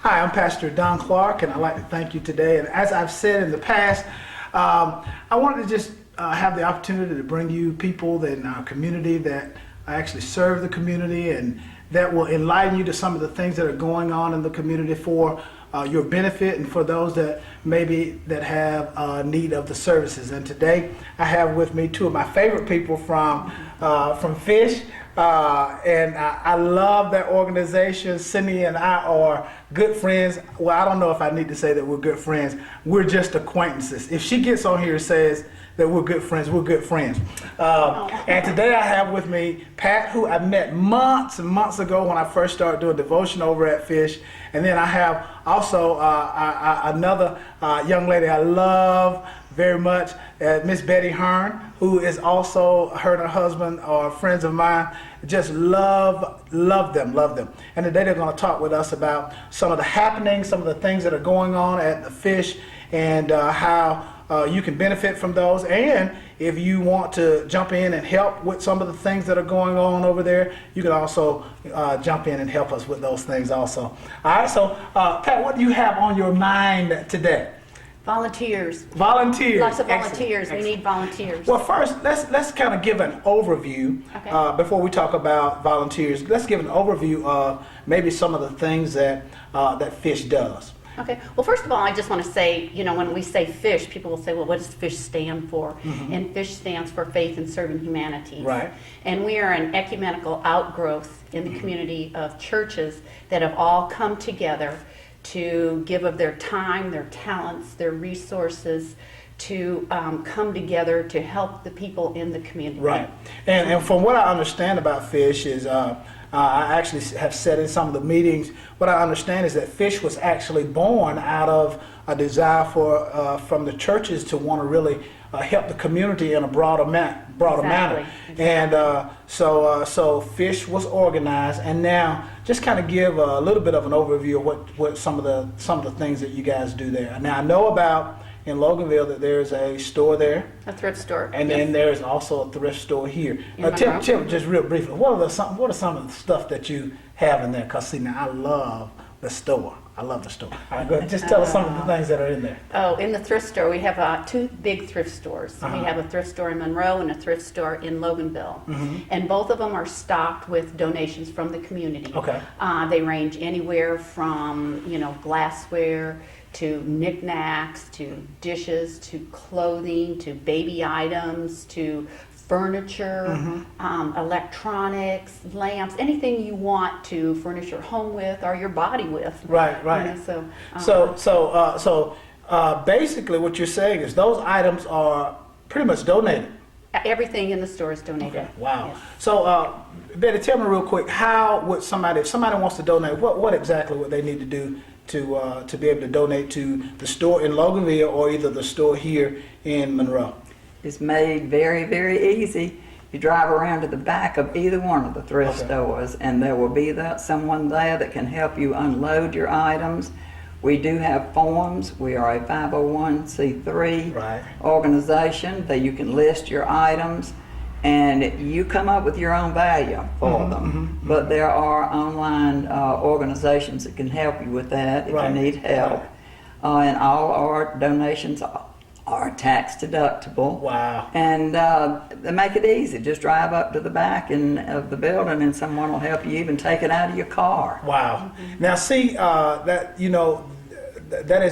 Hi, I'm Pastor Don Clark, and I'd like to thank you today. And as I've said in the past, I wanted to just have the opportunity to bring you people in our community that actually serve the community and that will enlighten you to some of the things that are going on in the community for your benefit and for those that maybe that have need of the services. And today I have with me two of my favorite people from F.I.S.H. And I love that organization. Cindy and I are good friends. Well, I don't know if I need to say that we're good friends. We're just acquaintances. If she gets on here and says that we're good friends, we're good friends. And today I have with me Pat, who I met months and months ago when I first started doing devotion over at F.I.S.H. And then I have also another young lady I love very much, Miss Betty Hearn, who is also, her and her husband are friends of mine. Just love them. And today they're going to talk with us about some of the happenings, some of the things that are going on at the F.I.S.H. and how you can benefit from those. And if you want to jump in and help with some of the things that are going on over there, you can also jump in and help us with those things also. All right, so Pat, what do you have on your mind today? Volunteers. Volunteers. Lots of volunteers. Excellent. We need volunteers. Well, first, let's kind of give an overview before we talk about volunteers. Let's give an overview of maybe some of the things that that F.I.S.H. does. Okay. Well, first of all, I just want to say, when we say F.I.S.H., people will say, well, what does F.I.S.H. stand for? Mm-hmm. And F.I.S.H. stands for Faith and Serving Humanities. Right. And we are an ecumenical outgrowth in the community of churches that have all come together to give of their time, their talents, their resources, to come together to help the people in the community. Right. And from what I understand about F.I.S.H. is, I actually have said in some of the meetings, what I understand is that F.I.S.H. was actually born out of a desire for from the churches to want to really help the community in a broader manner. Exactly. And so F.I.S.H. was organized, and now just kind of give a little bit of an overview of what some of the things that you guys do there. Now I know about in Loganville that there's a store there, A thrift store. and then there's also a thrift store here. In Tim, Monroe. just real briefly, what are some of the stuff that you have in there? Because see, now I love the store. I love the store. All right, go ahead. Just tell us some of the things that are in there. Oh, in the thrift store, we have two big thrift stores. We have a thrift store in Monroe and a thrift store in Loganville. And both of them are stocked with donations from the community. Okay. They range anywhere from, glassware to knickknacks, to dishes, to clothing, to baby items, to furniture, electronics, lamps, anything you want to furnish your home with or your body with. Right. So basically what you're saying is those items are pretty much donated. Everything in the store is donated. Okay. Wow. Yes. So Betty, tell me real quick, how would somebody, if somebody wants to donate, what exactly would they need to do to be able to donate to the store in Loganville or either the store here in Monroe? It's made very, very easy. You drive around to the back of either one of the thrift stores, and there will be someone there that can help you unload your items. We do have forms. We are a 501c3 organization that you can list your items, and you come up with your own value for them. But there are online organizations that can help you with that if you need help. And all our donations are tax deductible. Wow. And they make it easy. Just drive up to the back of the building and someone will help you even take it out of your car. Wow. Now see, that's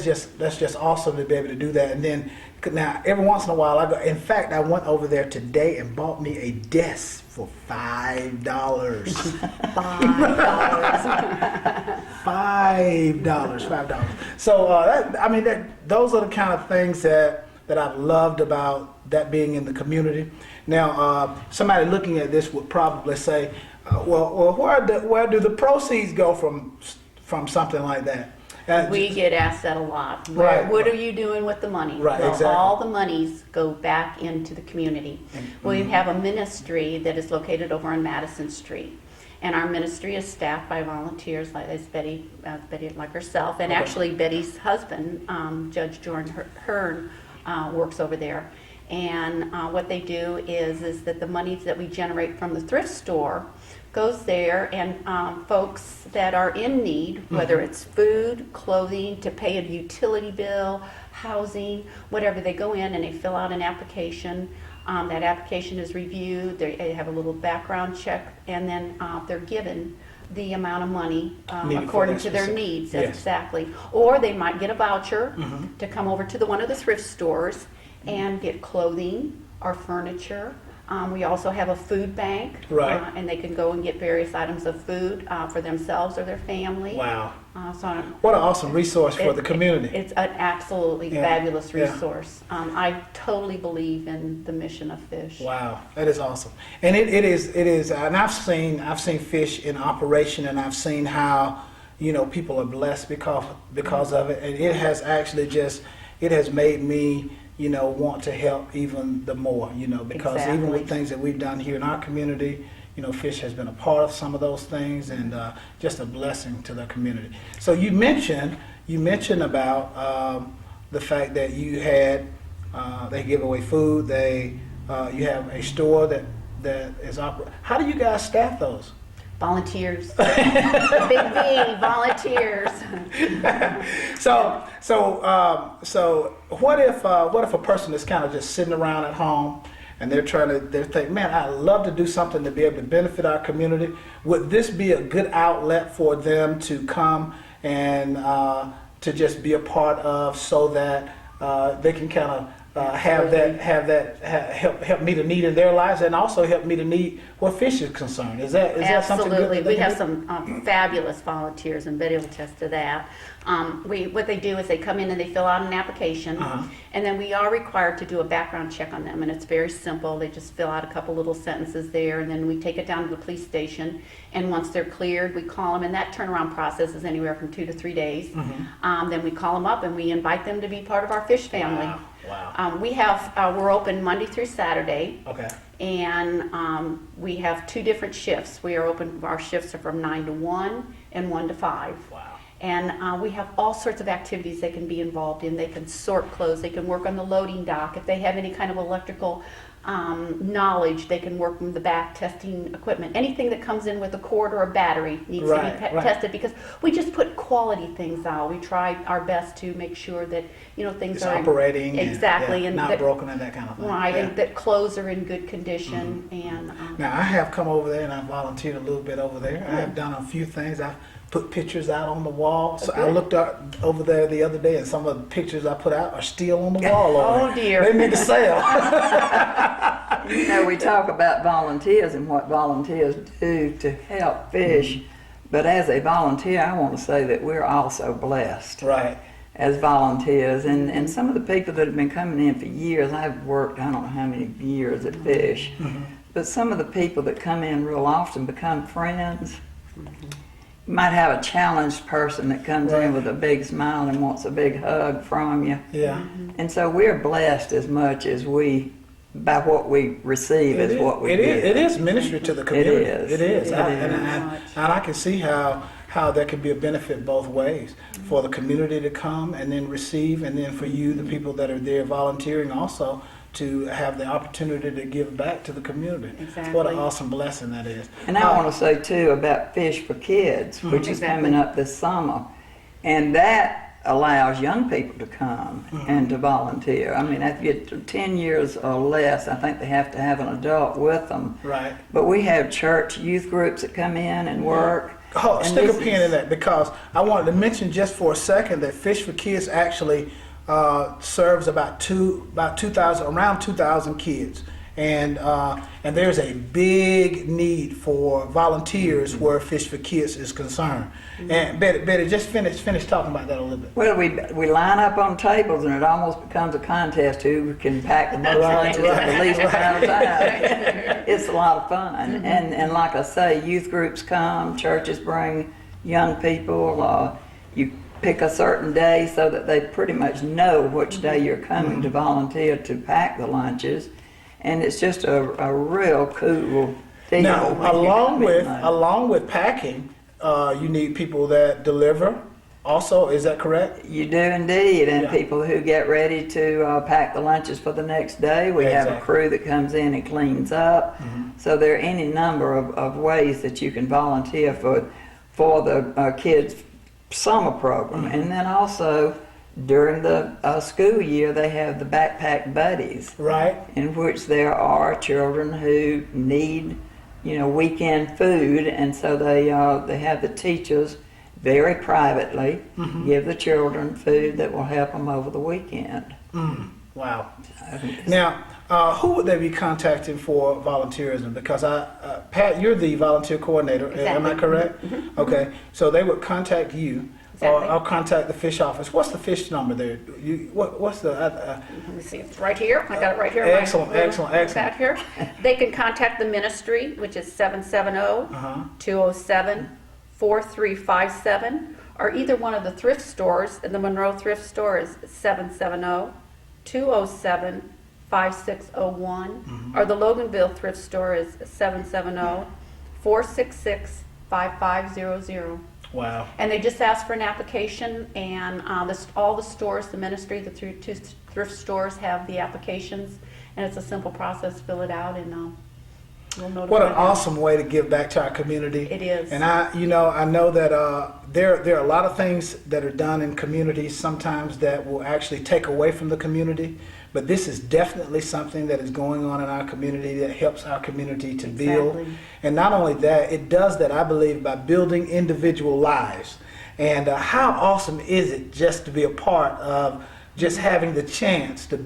just awesome to be able to do that. And then now every once in a while I go, in fact I went over there today and bought me a desk for $5. $5. So those are the kind of things that I've loved about that being in the community. Now somebody looking at this would probably say, well where do the proceeds go from something like that? We get asked that a lot. What are you doing with the money? Right, well, exactly. all the monies go back into the community. We have a ministry that is located over on Madison Street. And our ministry is staffed by volunteers like Betty like herself. And actually Betty's husband, Judge Jordan Hearn, works over there. And what they do is that the monies that we generate from the thrift store goes there, and folks that are in need, whether it's food, clothing, to pay a utility bill, housing, whatever, they go in and they fill out an application. That application is reviewed, they have a little background check, and then they're given the amount of money Needed for according that to their specific- needs. yes. Exactly. Or they might get a voucher to come over to one of the thrift stores and get clothing or furniture. We also have a food bank, Right. And they can go and get various items of food for themselves or their family. Wow. So What an awesome resource for it- the community. It's an absolutely Yeah, fabulous yeah. resource. I totally believe in the mission of F.I.S.H. Wow, that is awesome. And it is, and I've seen F.I.S.H in operation, and I've seen how, people are blessed because of it. And it has actually it has made me, want to help even the more, because even with Exactly. things that we've done here in our community, F.I.S.H has been a part of some of those things, and just a blessing to the community. So you mentioned about the fact that you had, they give away food, you have a store that is operating. How do you guys staff those? Volunteers. Big V, volunteers. So what if a person is kind of just sitting around at home and they think, man, I'd love to do something to be able to benefit our community. Would this be a good outlet for them to come and to just be a part of, so that they can kind of help meet a need in their lives, and also help meet a need where F.I.S.H is concerned? Is that something good? Absolutely. that they We can have do? some fabulous volunteers, and Betty will attest to that. What they do is they come in and they fill out an application, and then we are required to do a background check on them, and it's very simple. They just fill out a couple little sentences there, and then we take it down to the police station, and once they're cleared, we call them, and that turnaround process is anywhere from 2 to 3 days. Then we call them up and we invite them to be part of our F.I.S.H family. Wow. We're open Monday through Saturday. Okay. And we have 2 different shifts. We are open, our shifts are from 9 to 1 and 1 to 5. Wow. And we have all sorts of activities they can be involved in. They can sort clothes, they can work on the loading dock. If they have any kind of electrical knowledge, they can work in the back testing equipment. Anything that comes in with a cord or a battery needs to be tested, because we just put quality things out. We try our best to make sure that things It's are operating exactly, and and not that, broken and that kind of thing. right, Yeah. and that clothes are in good condition. And Now, I have come over there and I volunteered a little bit over there. I have done a few things. I've put pictures out on the wall. So I looked over there the other day, and some of the pictures I put out are still on the wall over there. Oh, dear. They need to sell. We talk about volunteers and what volunteers do to help fish, but as a volunteer, I want to say that we're also blessed Right. as volunteers. And some of the people that have been coming in for years, I've worked, I don't know how many years at Fish, but some of the people that come in real often become friends. You might have a challenged person that comes in with a big smile and wants a big hug from you. Yeah. And so we're blessed as much as by what we receive is what we give. It is ministry to the community. is. It is. It And I can see how there can be a benefit both ways, for the community to come and then receive, and then for you, the people that are there volunteering, also to have the opportunity to give back to the community. Exactly. What an awesome blessing that is. And I want to say too about Fish for Kids, which is coming up this summer, and that allows young people to come and to volunteer. I mean, if you're 10 years or less, I think they have to have an adult with them. Right. But we have church youth groups that come in and work. Oh, and stick a this pin in that, because I wanted to mention just for a second that Fish for Kids actually serves around 2,000 kids, and there's a big need for volunteers where Fish for Kids is concerned. And Betty, just finish talking about that a little bit. Well, we line up on tables, and it almost becomes a contest who can pack the most lunches in the least amount of time. It's a lot of fun, and like I say, youth groups come, churches bring young people. You pick a certain day so that they pretty much know which day you're coming to volunteer to pack the lunches, and it's just a real cool deal. Now, along with packing, you need people that deliver, also, is that correct? You do indeed, and Yeah. people who get ready to pack the lunches for the next day. We have a Exactly. crew that comes in and cleans up. So there are any number of ways that you can volunteer for the kids' summer program. And then also during the school year, they have the backpack buddies, Right. in which there are children who need, weekend food, and so they have the teachers very privately give the children food that will help them over the weekend. Wow. Now, who would they be contacting for volunteerism? Because Pat, you're the volunteer coordinator. Am I Exactly. correct? Okay. So they would contact you, Exactly. or I'll contact the F.I.S.H. office. What's the F.I.S.H. number there? What's the? Let me see, it's right here. I got it right here. Excellent, Right excellent, excellent. Back here. They can contact the ministry, which is 770-207-4357, or either one of the thrift stores. And the Monroe Thrift Store is 770-207-5601, or the Loganville Thrift Store is 770-466-5500. Wow. And they just ask for an application, and all the stores, the ministry, the two thrift stores have the applications, and it's a simple process. Fill it out, and we'll notify What an them. awesome way to give back to our community. It is. And I know that there are a lot of things that are done in communities sometimes that will actually take away from the community. But this is definitely something that is going on in our community that helps our community to build. Exactly. And not only that, it does that, I believe, by building individual lives. And how awesome is it just to be a part of just having the chance to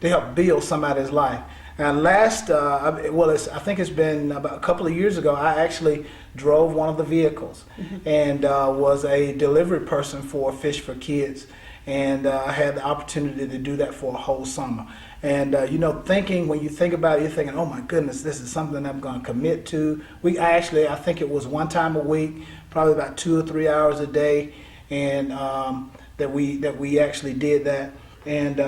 help build somebody's life. And I think it's been about a couple of years ago, I actually drove one of the vehicles and was a delivery person for F.I.S.H. for Kids. And I had the opportunity to do that for a whole summer. And when you think about it, you're thinking, oh my goodness, this is something I'm going to commit to. I think it was one time a week, probably about 2 or 3 hours a day, and that we actually did that. And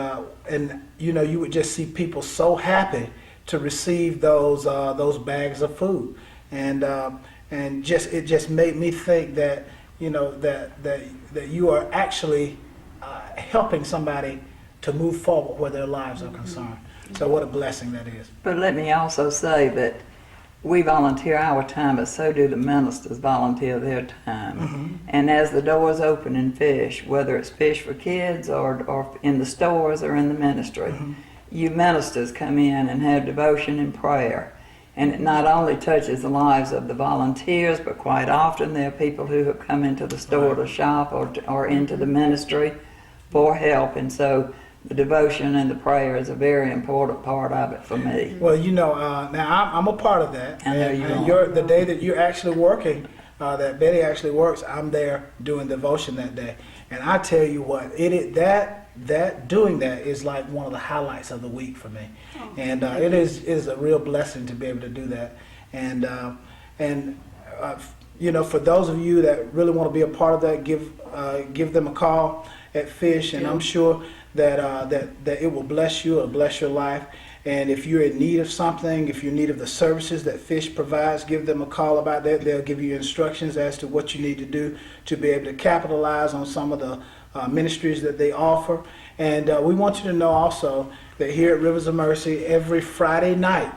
you would just see people so happy to receive those bags of food, and it just made me think that that you are actually helping somebody to move forward where their lives are concerned. So what a blessing that is. But let me also say that we volunteer our time, but so do the ministers volunteer their time. And as the doors open in F.I.S.H., whether it's F.I.S.H. for Kids or in the stores or in the ministry, you ministers come in and have devotion and prayer. And it not only touches the lives of the volunteers, but quite often there are people who have come into the store to shop or into the ministry for help. And so the devotion and the prayer is a very important part of it for me. Well, now I'm a part of that. I know you and are. the day that you're actually working, that Betty actually works, I'm there doing devotion that day. And I tell you what, doing that is like one of the highlights of the week for me. And it is a real blessing to be able to do that. And for those of you that really want to be a part of that, give them a call at F.I.S.H. and I'm sure that it will bless you, it'll bless your life. And if you're in need of something, if you're in need of the services that F.I.S.H. provides, give them a call about that. They'll give you instructions as to what you need to do to be able to capitalize on some of the ministries that they offer. And we want you to know also that here at Rivers of Mercy, every Friday night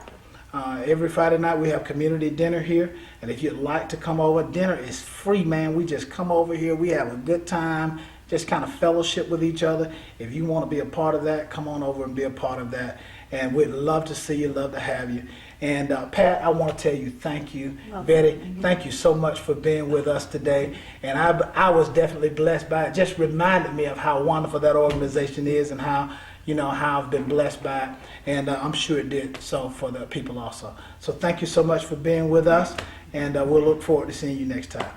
we have community dinner here. And if you'd like to come over, dinner is free, man. We just come over here, we have a good time, just kind of fellowship with each other. If you want to be a part of that, come on over and be a part of that. And we'd love to see you, love to have you. And Pat, I want to tell you thank you. Betty, thank you so much for being with us today. And I was definitely blessed by it. Just reminded me of how wonderful that organization is and how I've been blessed by it. And I'm sure it did so for the people also. So thank you so much for being with us. And we'll look forward to seeing you next time.